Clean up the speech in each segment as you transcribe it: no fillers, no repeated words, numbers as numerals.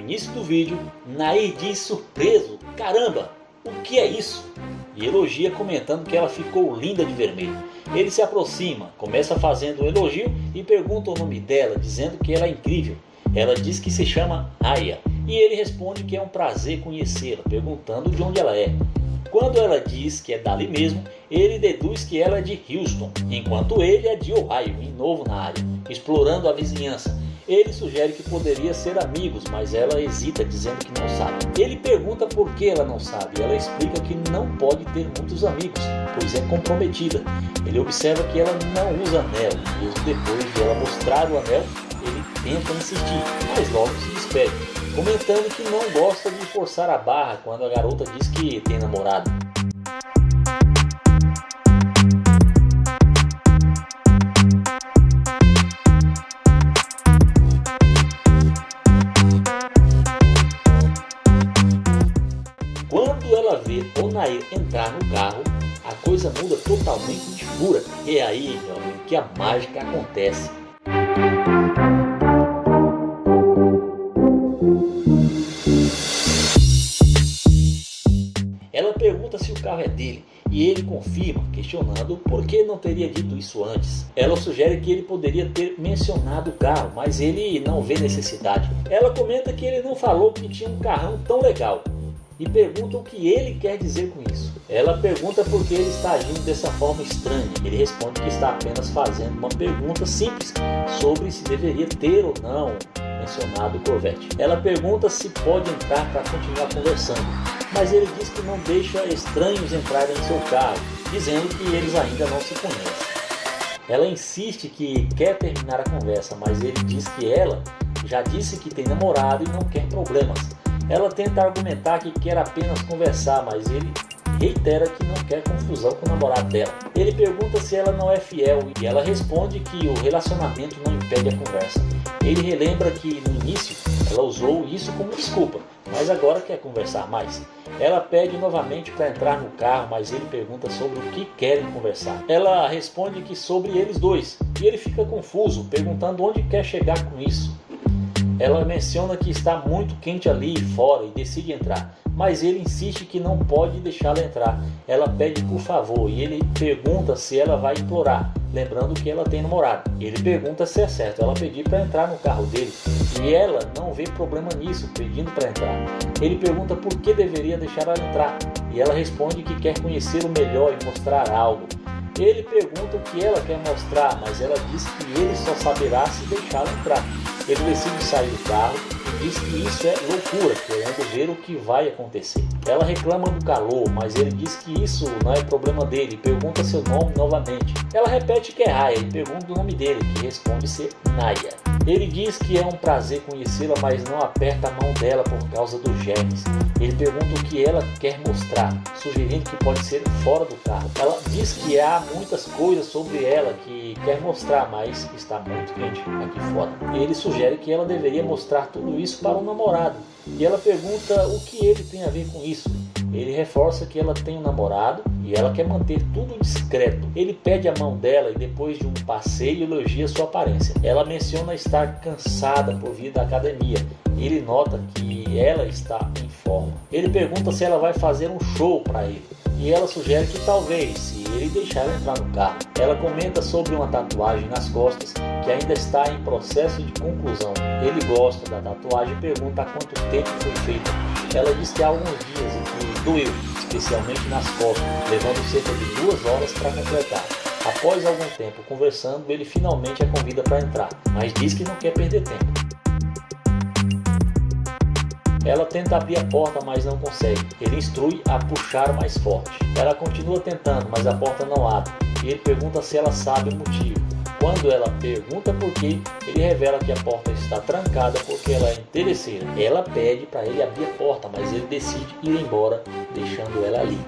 início do vídeo, Nair diz surpreso: caramba, o que é isso? E elogia comentando que ela ficou linda de vermelho. Ele se aproxima, começa fazendo um elogio e pergunta o nome dela, dizendo que ela é incrível. Ela diz que se chama Aya e ele responde que é um prazer conhecê-la, perguntando de onde ela é. Quando ela diz que é dali mesmo, ele deduz que ela é de Houston, enquanto ele é de Ohio, e novo na área, explorando a vizinhança. Ele sugere que poderia ser amigos, mas ela hesita, dizendo que não sabe. Ele pergunta por que ela não sabe, e ela explica que não pode ter muitos amigos, pois é comprometida. Ele observa que ela não usa anel, e mesmo depois de ela mostrar o anel, ele tenta insistir, mas logo se despede, comentando que não gosta de forçar a barra quando a garota diz que tem namorado. Quando ela vê o Nair entrar no carro, a coisa muda totalmente de figura. E é aí, meu amigo, que a mágica acontece. Ela pergunta se o carro é dele e ele confirma, questionando por que não teria dito isso antes. Ela sugere que ele poderia ter mencionado o carro, mas ele não vê necessidade. Ela comenta que ele não falou que tinha um carrão tão legal e pergunta o que ele quer dizer com isso. Ela pergunta por que ele está agindo dessa forma estranha. Ele responde que está apenas fazendo uma pergunta simples sobre se deveria ter ou não mencionado o Corvette. Ela pergunta se pode entrar para continuar conversando, mas ele diz que não deixa estranhos entrarem em seu carro, dizendo que eles ainda não se conhecem. Ela insiste que quer terminar a conversa, mas ele diz que ela já disse que tem namorado e não quer problemas. Ela tenta argumentar que quer apenas conversar, mas ele reitera que não quer confusão com o namorado dela. Ele pergunta se ela não é fiel e ela responde que o relacionamento não impede a conversa. Ele relembra que no início ela usou isso como desculpa, mas agora quer conversar mais. Ela pede novamente para entrar no carro, mas ele pergunta sobre o que querem conversar. Ela responde que sobre eles dois, e ele fica confuso, perguntando onde quer chegar com isso. Ela menciona que está muito quente ali fora e decide entrar, mas ele insiste que não pode deixá-la entrar. Ela pede por favor e ele pergunta se ela vai implorar, lembrando que ela tem namorado. Ele pergunta se é certo ela pedir para entrar no carro dele e ela não vê problema nisso, pedindo para entrar. Ele pergunta por que deveria deixar ela entrar e ela responde que quer conhecê-lo melhor e mostrar algo. Ele pergunta o que ela quer mostrar, mas ela diz que ele só saberá se deixá-la entrar. Ele decide sair do carro e diz que isso é loucura, querendo ver o que vai acontecer. Ela reclama do calor, mas ele diz que isso não é problema dele e pergunta seu nome novamente. Ela repete que é Raya e pergunta o nome dele, que responde ser Naya. Ele diz que é um prazer conhecê-la, mas não aperta a mão dela por causa dos germes. Ele pergunta o que ela quer mostrar, sugerindo que pode ser fora do carro. Ela diz que há muitas coisas sobre ela que quer mostrar, mas está muito quente aqui fora. Ele sugere que ela deveria mostrar tudo isso para o namorado. E ela pergunta o que ele tem a ver com isso. Ele reforça que ela tem um namorado e ela quer manter tudo discreto. Ele pede a mão dela e depois de um passeio elogia sua aparência. Ela menciona estar cansada por vir da academia. Ele nota que ela está em forma. Ele pergunta se ela vai fazer um show para ele. E ela sugere que talvez, se ele deixar ela entrar no carro. Ela comenta sobre uma tatuagem nas costas que ainda está em processo de conclusão. Ele gosta da tatuagem e pergunta há quanto tempo foi feita. Ela diz que há alguns dias e que doeu, especialmente nas costas, levando cerca de 2 horas para completar. Após algum tempo conversando, ele finalmente a convida para entrar, mas diz que não quer perder tempo. Ela tenta abrir a porta, mas não consegue. Ele instrui a puxar mais forte. Ela continua tentando, mas a porta não abre. E ele pergunta se ela sabe o motivo. Quando ela pergunta por quê, ele revela que a porta está trancada porque ela é interesseira. Ela pede para ele abrir a porta, mas ele decide ir embora, deixando ela ali.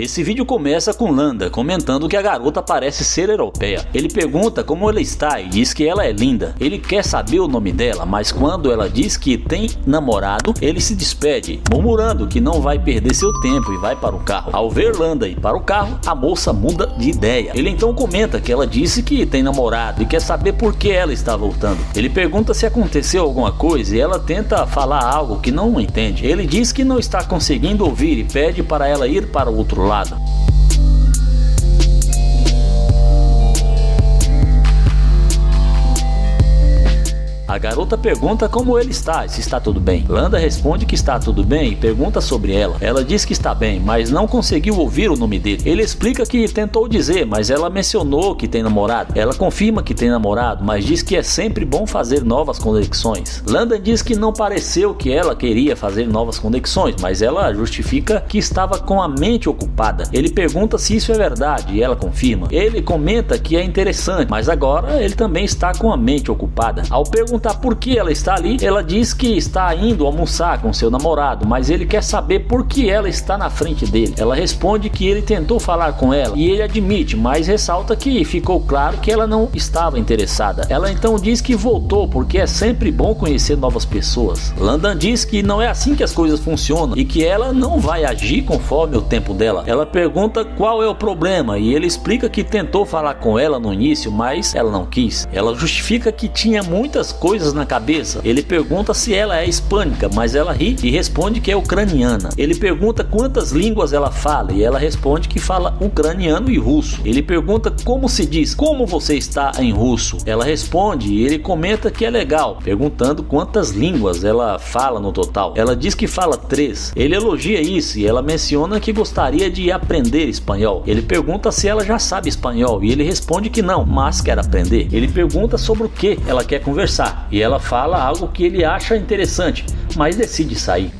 Esse vídeo começa com Landa comentando que a garota parece ser europeia. Ele pergunta como ela está e diz que ela é linda. Ele quer saber o nome dela, mas quando ela diz que tem namorado, ele se despede, murmurando que não vai perder seu tempo e vai para o carro. Ao ver Landa ir para o carro, a moça muda de ideia. Ele então comenta que ela disse que tem namorado e quer saber por que ela está voltando. Ele pergunta se aconteceu alguma coisa e ela tenta falar algo que não entende. Ele diz que não está conseguindo ouvir e pede para ela ir para o outro lado. A garota pergunta como ele está e se está tudo bem. Landa responde que está tudo bem e pergunta sobre ela. Ela diz que está bem, mas não conseguiu ouvir o nome dele. Ele explica que tentou dizer, mas ela mencionou que tem namorado. Ela confirma que tem namorado, mas diz que é sempre bom fazer novas conexões. Landa diz que não pareceu que ela queria fazer novas conexões, mas ela justifica que estava com a mente ocupada. Ele pergunta se isso é verdade e ela confirma. Ele comenta que é interessante, mas agora ele também está com a mente ocupada. Ao perguntar por que ela está ali, ela diz que está indo almoçar com seu namorado, mas ele quer saber por que ela está na frente dele. Ela responde que ele tentou falar com ela e ele admite, mas ressalta que ficou claro que ela não estava interessada. Ela então diz que voltou porque é sempre bom conhecer novas pessoas. Landa diz que não é assim que as coisas funcionam e que ela não vai agir conforme o tempo dela. Ela pergunta qual é o problema e ele explica que tentou falar com ela no início, mas ela não quis. Ela justifica que tinha muitas coisas na cabeça. Ele pergunta se ela é hispânica, mas ela ri e responde que é ucraniana. Ele pergunta quantas línguas ela fala e ela responde que fala ucraniano e russo. Ele pergunta como se diz, como você está em russo? Ela responde e ele comenta que é legal, perguntando quantas línguas ela fala no total. Ela diz que fala 3. Ele elogia isso e ela menciona que gostaria de aprender espanhol. Ele pergunta se ela já sabe espanhol e ele responde que não, mas quer aprender. Ele pergunta sobre o que ela quer conversar e ela fala algo que ele acha interessante, mas decide sair.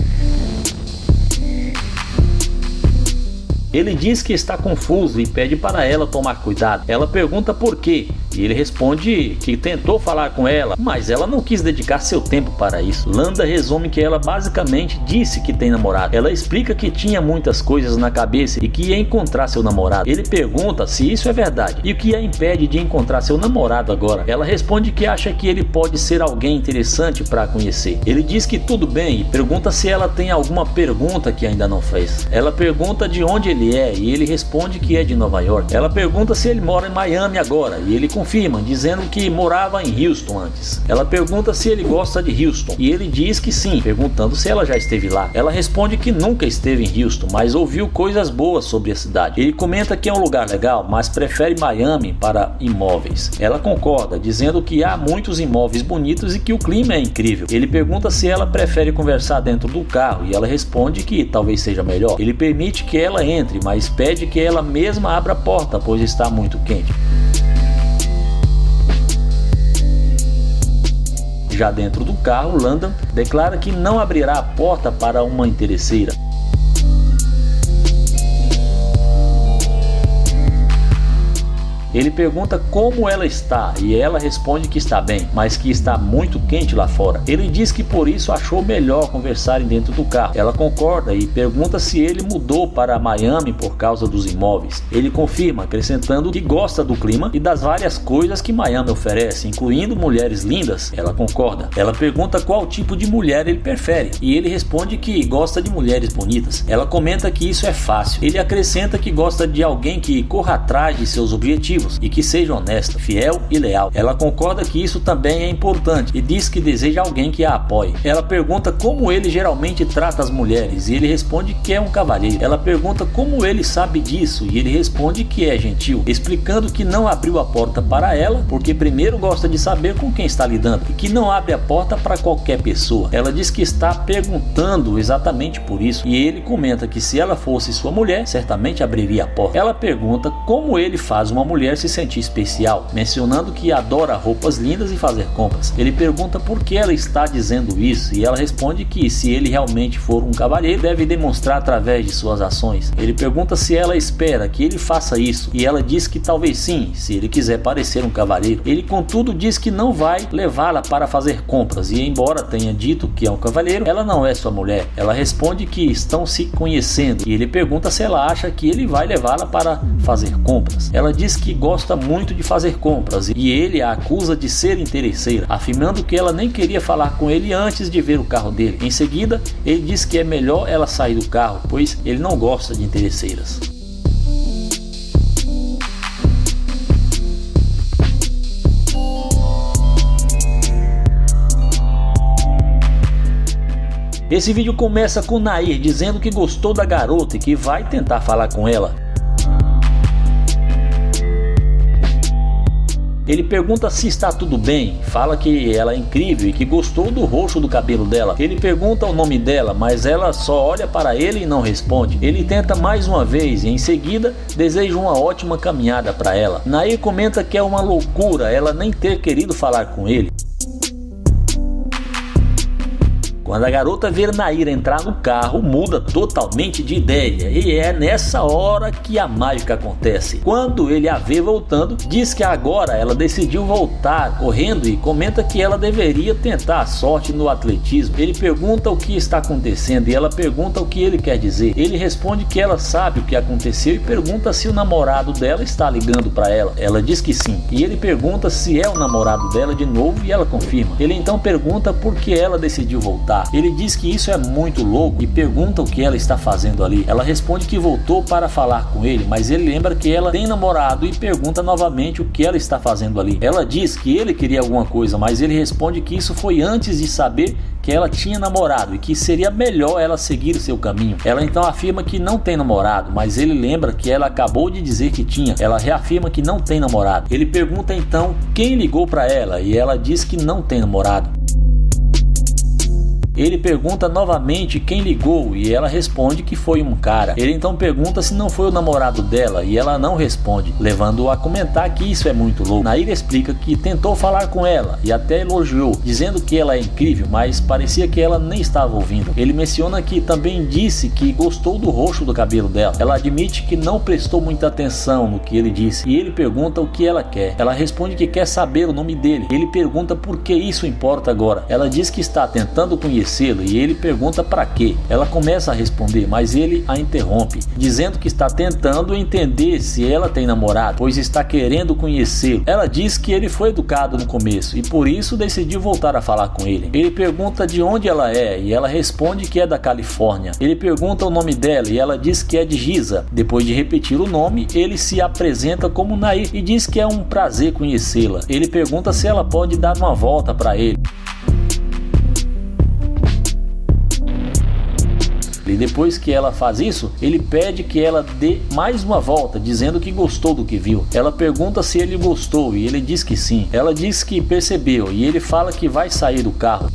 Ele diz que está confuso e pede para ela tomar cuidado. Ela pergunta por quê e ele responde que tentou falar com ela, mas ela não quis dedicar seu tempo para isso. Landa resume que ela basicamente disse que tem namorado. Ela explica que tinha muitas coisas na cabeça e que ia encontrar seu namorado. Ele pergunta se isso é verdade e o que a impede de encontrar seu namorado agora. Ela responde que acha que ele pode ser alguém interessante para conhecer. Ele diz que tudo bem e pergunta se ela tem alguma pergunta que ainda não fez. Ela pergunta de onde ele é e ele responde que é de Nova York. Ela pergunta se ele mora em Miami agora e ele confirma, dizendo que morava em Houston antes. Ela pergunta se ele gosta de Houston e ele diz que sim, perguntando se ela já esteve lá. Ela responde que nunca esteve em Houston, mas ouviu coisas boas sobre a cidade. Ele comenta que é um lugar legal, mas prefere Miami para imóveis. Ela concorda, dizendo que há muitos imóveis bonitos e que o clima é incrível. Ele pergunta se ela prefere conversar dentro do carro e ela responde que talvez seja melhor. Ele permite que ela entre, mas pede que ela mesma abra a porta, pois está muito quente. Já dentro do carro, Landa declara que não abrirá a porta para uma interesseira. Ele pergunta como ela está e ela responde que está bem, mas que está muito quente lá fora. Ele diz que por isso achou melhor conversarem dentro do carro. Ela concorda e pergunta se ele mudou para Miami por causa dos imóveis. Ele confirma, acrescentando que gosta do clima e das várias coisas que Miami oferece, incluindo mulheres lindas. Ela concorda. Ela pergunta qual tipo de mulher ele prefere e ele responde que gosta de mulheres bonitas. Ela comenta que isso é fácil. Ele acrescenta que gosta de alguém que corra atrás de seus objetivos e que seja honesta, fiel e leal. Ela concorda que isso também é importante e diz que deseja alguém que a apoie. Ela pergunta como ele geralmente trata as mulheres e ele responde que é um cavalheiro. Ela pergunta como ele sabe disso e ele responde que é gentil, explicando que não abriu a porta para ela porque primeiro gosta de saber com quem está lidando e que não abre a porta para qualquer pessoa. Ela diz que está perguntando exatamente por isso e ele comenta que se ela fosse sua mulher, certamente abriria a porta. Ela pergunta como ele faz uma mulher mulher se sentir especial, mencionando que adora roupas lindas e fazer compras. Ele pergunta por que ela está dizendo isso e ela responde que se ele realmente for um cavalheiro, deve demonstrar através de suas ações. Ele pergunta se ela espera que ele faça isso e ela diz que talvez sim, se ele quiser parecer um cavalheiro. Ele contudo diz que não vai levá-la para fazer compras e embora tenha dito que é um cavalheiro, ela não é sua mulher. Ela responde que estão se conhecendo e ele pergunta se ela acha que ele vai levá-la para fazer compras. Ela diz que gosta muito de fazer compras e ele a acusa de ser interesseira, afirmando que ela nem queria falar com ele antes de ver o carro dele. Em seguida, ele diz que é melhor ela sair do carro, pois ele não gosta de interesseiras. Esse vídeo começa com Nair dizendo que gostou da garota e que vai tentar falar com ela. Ele pergunta se está tudo bem, fala que ela é incrível e que gostou do roxo do cabelo dela. Ele pergunta o nome dela, mas ela só olha para ele e não responde. Ele tenta mais uma vez e em seguida deseja uma ótima caminhada para ela. Nair comenta que é uma loucura ela nem ter querido falar com ele. Quando a garota vê Nair entrar no carro, muda totalmente de ideia e é nessa hora que a mágica acontece. Quando ele a vê voltando, diz que agora ela decidiu voltar correndo e comenta que ela deveria tentar a sorte no atletismo. Ele pergunta o que está acontecendo e ela pergunta o que ele quer dizer. Ele responde que ela sabe o que aconteceu e pergunta se o namorado dela está ligando para ela. Ela diz que sim e ele pergunta se é o namorado dela de novo e ela confirma. Ele então pergunta por que ela decidiu voltar. Ele diz que isso é muito louco e pergunta o que ela está fazendo ali. Ela responde que voltou para falar com ele, mas ele lembra que ela tem namorado e pergunta novamente o que ela está fazendo ali. Ela diz que ele queria alguma coisa, mas ele responde que isso foi antes de saber que ela tinha namorado e que seria melhor ela seguir o seu caminho. Ela então afirma que não tem namorado, mas ele lembra que ela acabou de dizer que tinha. Ela reafirma que não tem namorado. Ele pergunta então quem ligou para ela e ela diz que não tem namorado. Ele pergunta novamente quem ligou e ela responde que foi um cara. Ele então pergunta se não foi o namorado dela e ela não responde, levando-o a comentar que isso é muito louco. Nair explica que tentou falar com ela e até elogiou, dizendo que ela é incrível, mas parecia que ela nem estava ouvindo. Ele menciona que também disse que gostou do roxo do cabelo dela. Ela admite que não prestou muita atenção no que ele disse e ele pergunta o que ela quer. Ela responde que quer saber o nome dele. Ele pergunta por que isso importa agora. Ela diz que está tentando conhecer e ele pergunta para quê. Ela começa a responder, mas ele a interrompe, dizendo que está tentando entender se ela tem namorado, pois está querendo conhecê-lo. Ela diz que ele foi educado no começo e por isso decidiu voltar a falar com ele. Ele pergunta de onde ela é e ela responde que é da Califórnia. Ele pergunta o nome dela e ela diz que é de Giza. Depois de repetir o nome, ele se apresenta como Nair e diz que é um prazer conhecê-la. Ele pergunta se ela pode dar uma volta para ele. E depois que ela faz isso, ele pede que ela dê mais uma volta, dizendo que gostou do que viu. Ela pergunta se ele gostou e ele diz que sim. Ela diz que percebeu e ele fala que vai sair do carro.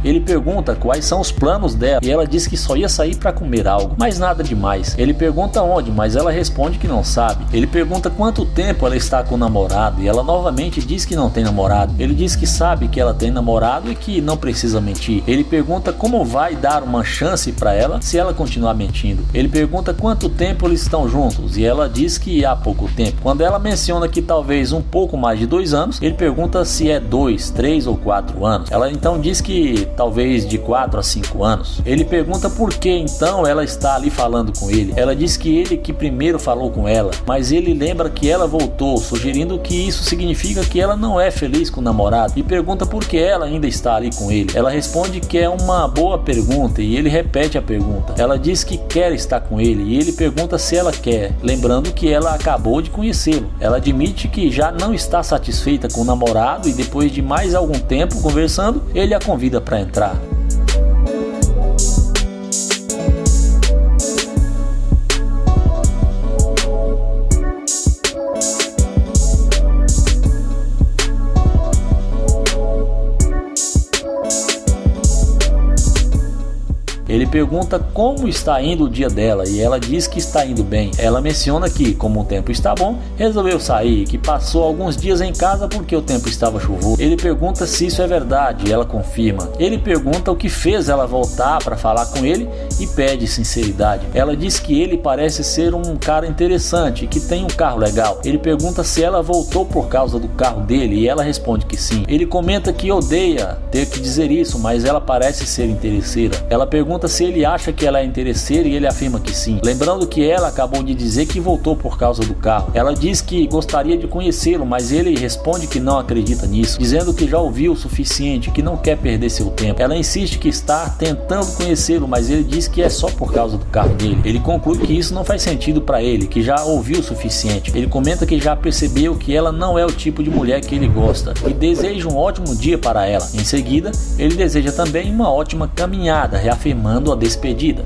Ele pergunta quais são os planos dela e ela diz que só ia sair para comer algo, mas nada demais. Ele pergunta onde, mas ela responde que não sabe. Ele pergunta quanto tempo ela está com o namorado e ela novamente diz que não tem namorado. Ele diz que sabe que ela tem namorado e que não precisa mentir. Ele pergunta como vai dar uma chance para ela se ela continuar mentindo. Ele pergunta quanto tempo eles estão juntos e ela diz que há pouco tempo. Quando ela menciona que talvez um pouco mais de 2 anos, ele pergunta se é 2, 3 ou 4 anos. Ela então diz que talvez de 4 a 5 anos. Ele pergunta por que então ela está ali falando com ele. Ela diz que ele que primeiro falou com ela, mas ele lembra que ela voltou, sugerindo que isso significa que ela não é feliz com o namorado e pergunta por que ela ainda está ali com ele. Ela responde que é uma boa pergunta e ele repete a pergunta. Ela diz que quer estar com ele e ele pergunta se ela quer, lembrando que ela acabou de conhecê-lo. Ela admite que já não está satisfeita com o namorado e depois de mais algum tempo conversando, ele a convida para entrar. pergunta como está indo o dia dela e ela diz que está indo bem. Ela menciona que, como o tempo está bom, resolveu sair, que passou alguns dias em casa porque o tempo estava chuvoso. Ele pergunta se isso é verdade e ela confirma. Ele pergunta o que fez ela voltar para falar com ele e pede sinceridade. Ela diz que ele parece ser um cara interessante, que tem um carro legal. Ele pergunta se ela voltou por causa do carro dele e ela responde que sim. Ele comenta que odeia ter que dizer isso, mas ela parece ser interesseira. Ela pergunta se ele acha que ela é interesseira e ele afirma que sim. Lembrando que ela acabou de dizer que voltou por causa do carro. Ela diz que gostaria de conhecê-lo, mas ele responde que não acredita nisso, dizendo que já ouviu o suficiente, que não quer perder seu tempo. Ela insiste que está tentando conhecê-lo, mas ele diz que é só por causa do carro dele. Ele conclui que isso não faz sentido para ele, que já ouviu o suficiente. Ele comenta que já percebeu que ela não é o tipo de mulher que ele gosta e deseja um ótimo dia para ela. Em seguida, ele deseja também uma ótima caminhada, reafirmando a despedida.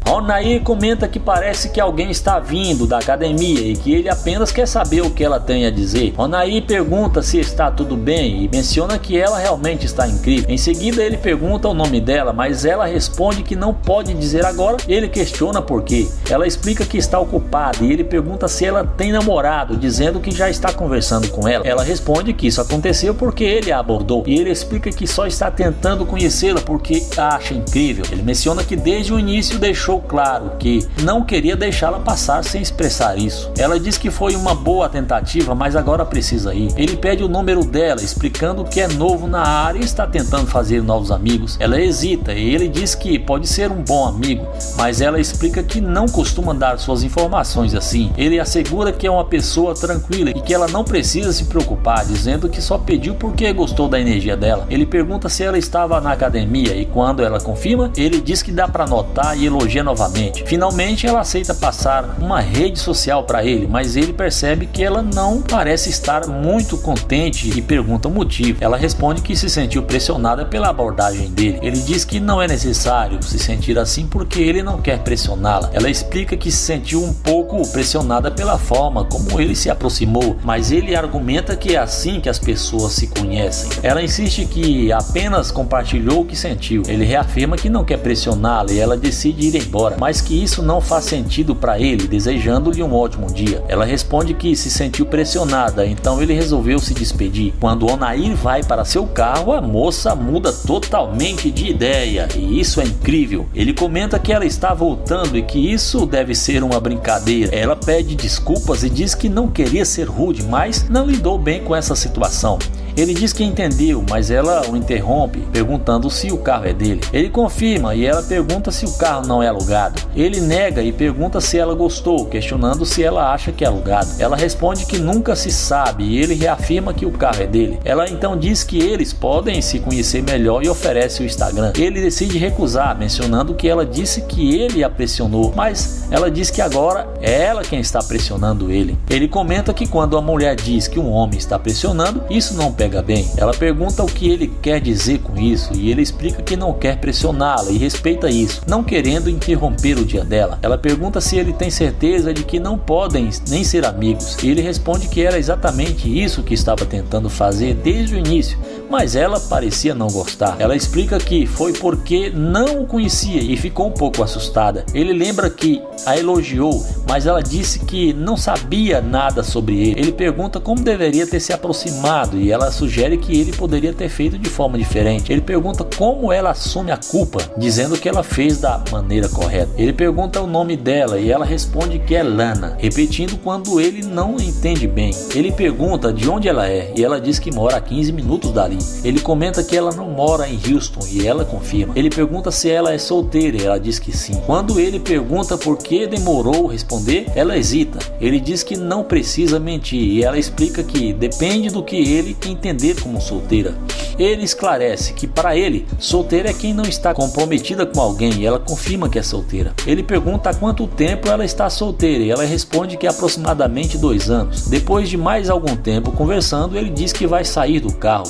Onair comenta que parece que alguém está vindo da academia e que ele apenas quer saber o que ela tem a dizer. Onair pergunta se está tudo bem e menciona que ela realmente está incrível. Em seguida ele pergunta o nome dela, mas ela responde que não pode dizer agora. Ele questiona por quê. Ela explica que está ocupada e ele pergunta se ela tem namorado, dizendo que já está conversando com ela. Ela responde que isso aconteceu porque ele a abordou e ele explica que só está tentando conhecê-la porque a acha incrível. Ele menciona que desde o início deixou claro que não queria deixá-la passar sem expressar isso. Ela diz que foi uma boa tentativa, mas agora precisa ir. Ele pede o número dela, explicando que é novo na área e está tentando fazer novos amigos. Ela hesita e ele diz que pode ser um bom amigo, mas ela explica que não costuma dar suas informações assim. Ele assegura que é uma pessoa tranquila e que ela não precisa se preocupar, dizendo que só pediu porque gostou da energia dela. Ele pergunta se ela estava na academia e quando ela confirma, ele diz que dá para notar e elogia novamente. Finalmente ela aceita passar uma rede social para ele, mas ele percebe que ela não parece estar muito contente e pergunta o motivo. Ela responde que se sentiu pressionada pela abordagem dele. Ele diz que não é necessário se sentir assim porque ele não quer pressioná-la. Ela explica que se sentiu um pouco pressionada pela forma como ele se aproximou, mas ele argumenta que é assim que as pessoas se conhecem. Ela insiste que apenas compartilhou o que sentiu. Ele reafirma que não quer pressioná-la e ela decide ir embora, mas que isso não faz sentido para ele, desejando-lhe um ótimo dia. Ela responde que se sentiu pressionada, então ele resolveu se despedir. Quando Onair vai para seu carro, a moça muda totalmente de ideia, e isso é incrível. Ele comenta que ela está voltando e que isso deve ser uma brincadeira. Ela pede desculpas e diz que não queria ser rude, mas não lidou bem com essa situação. Ele diz que entendeu, mas ela o interrompe, perguntando se o carro é dele. Ele confirma e ela pergunta se o carro não é alugado. Ele nega e pergunta se ela gostou, questionando se ela acha que é alugado. Ela responde que nunca se sabe e ele reafirma que o carro é dele. Ela então diz que eles podem se conhecer melhor e oferece o Instagram. Ele decide recusar, mencionando que ela disse que ele a pressionou, mas ela diz que agora é ela quem está pressionando ele. Ele comenta que quando a mulher diz que um homem está pressionando, isso não pega bem. Ela pergunta o que ele quer dizer com isso e ele explica que não quer pressioná-la e respeita isso, não querendo interromper o dia dela. Ela pergunta se ele tem certeza de que não podem nem ser amigos e ele responde que era exatamente isso que estava tentando fazer desde o início, mas ela parecia não gostar. Ela explica que foi porque não o conhecia e ficou um pouco assustada. Ele lembra que a elogiou, mas ela disse que não sabia nada sobre ele. Ele pergunta como deveria ter se aproximado e ela sugere que ele poderia ter feito de forma diferente. Ele pergunta como ela assume a culpa, dizendo que ela fez da maneira correta. Ele pergunta o nome dela e ela responde que é Lana, repetindo quando ele não entende bem. Ele pergunta de onde ela é e ela diz que mora a 15 minutos dali. Ele comenta que ela não mora em Houston e ela confirma. Ele pergunta se ela é solteira e ela diz que sim. Quando ele pergunta por que demorou a responder, ela hesita. Ele diz que não precisa mentir e ela explica que depende do que ele entender como solteira. Ele esclarece que para ele, solteira é quem não está comprometida com alguém e ela confirma que é solteira. Ele pergunta há quanto tempo ela está solteira e ela responde que é aproximadamente 2 anos. Depois de mais algum tempo conversando, ele diz que vai sair do carro.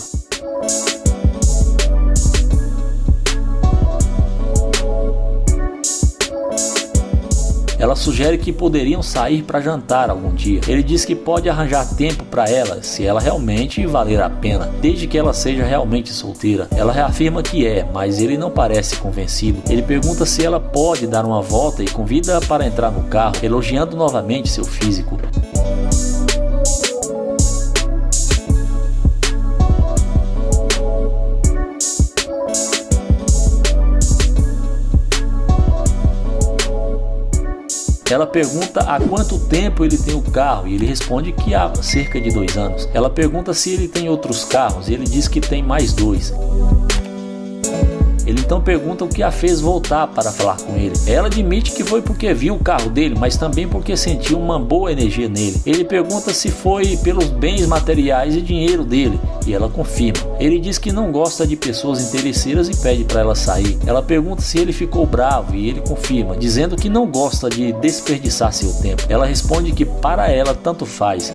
Ela sugere que poderiam sair para jantar algum dia. Ele diz que pode arranjar tempo para ela se ela realmente valer a pena, desde que ela seja realmente solteira. Ela reafirma que é, mas ele não parece convencido. Ele pergunta se ela pode dar uma volta e convida-a para entrar no carro, elogiando novamente seu físico. Ela pergunta há quanto tempo ele tem o carro e ele responde que há cerca de 2 anos. Ela pergunta se ele tem outros carros e ele diz que tem mais 2. Ele então pergunta o que a fez voltar para falar com ele. Ela admite que foi porque viu o carro dele, mas também porque sentiu uma boa energia nele. Ele pergunta se foi pelos bens materiais e dinheiro dele, e ela confirma. Ele diz que não gosta de pessoas interesseiras e pede para ela sair. Ela pergunta se ele ficou bravo e ele confirma, dizendo que não gosta de desperdiçar seu tempo. Ela responde que para ela tanto faz.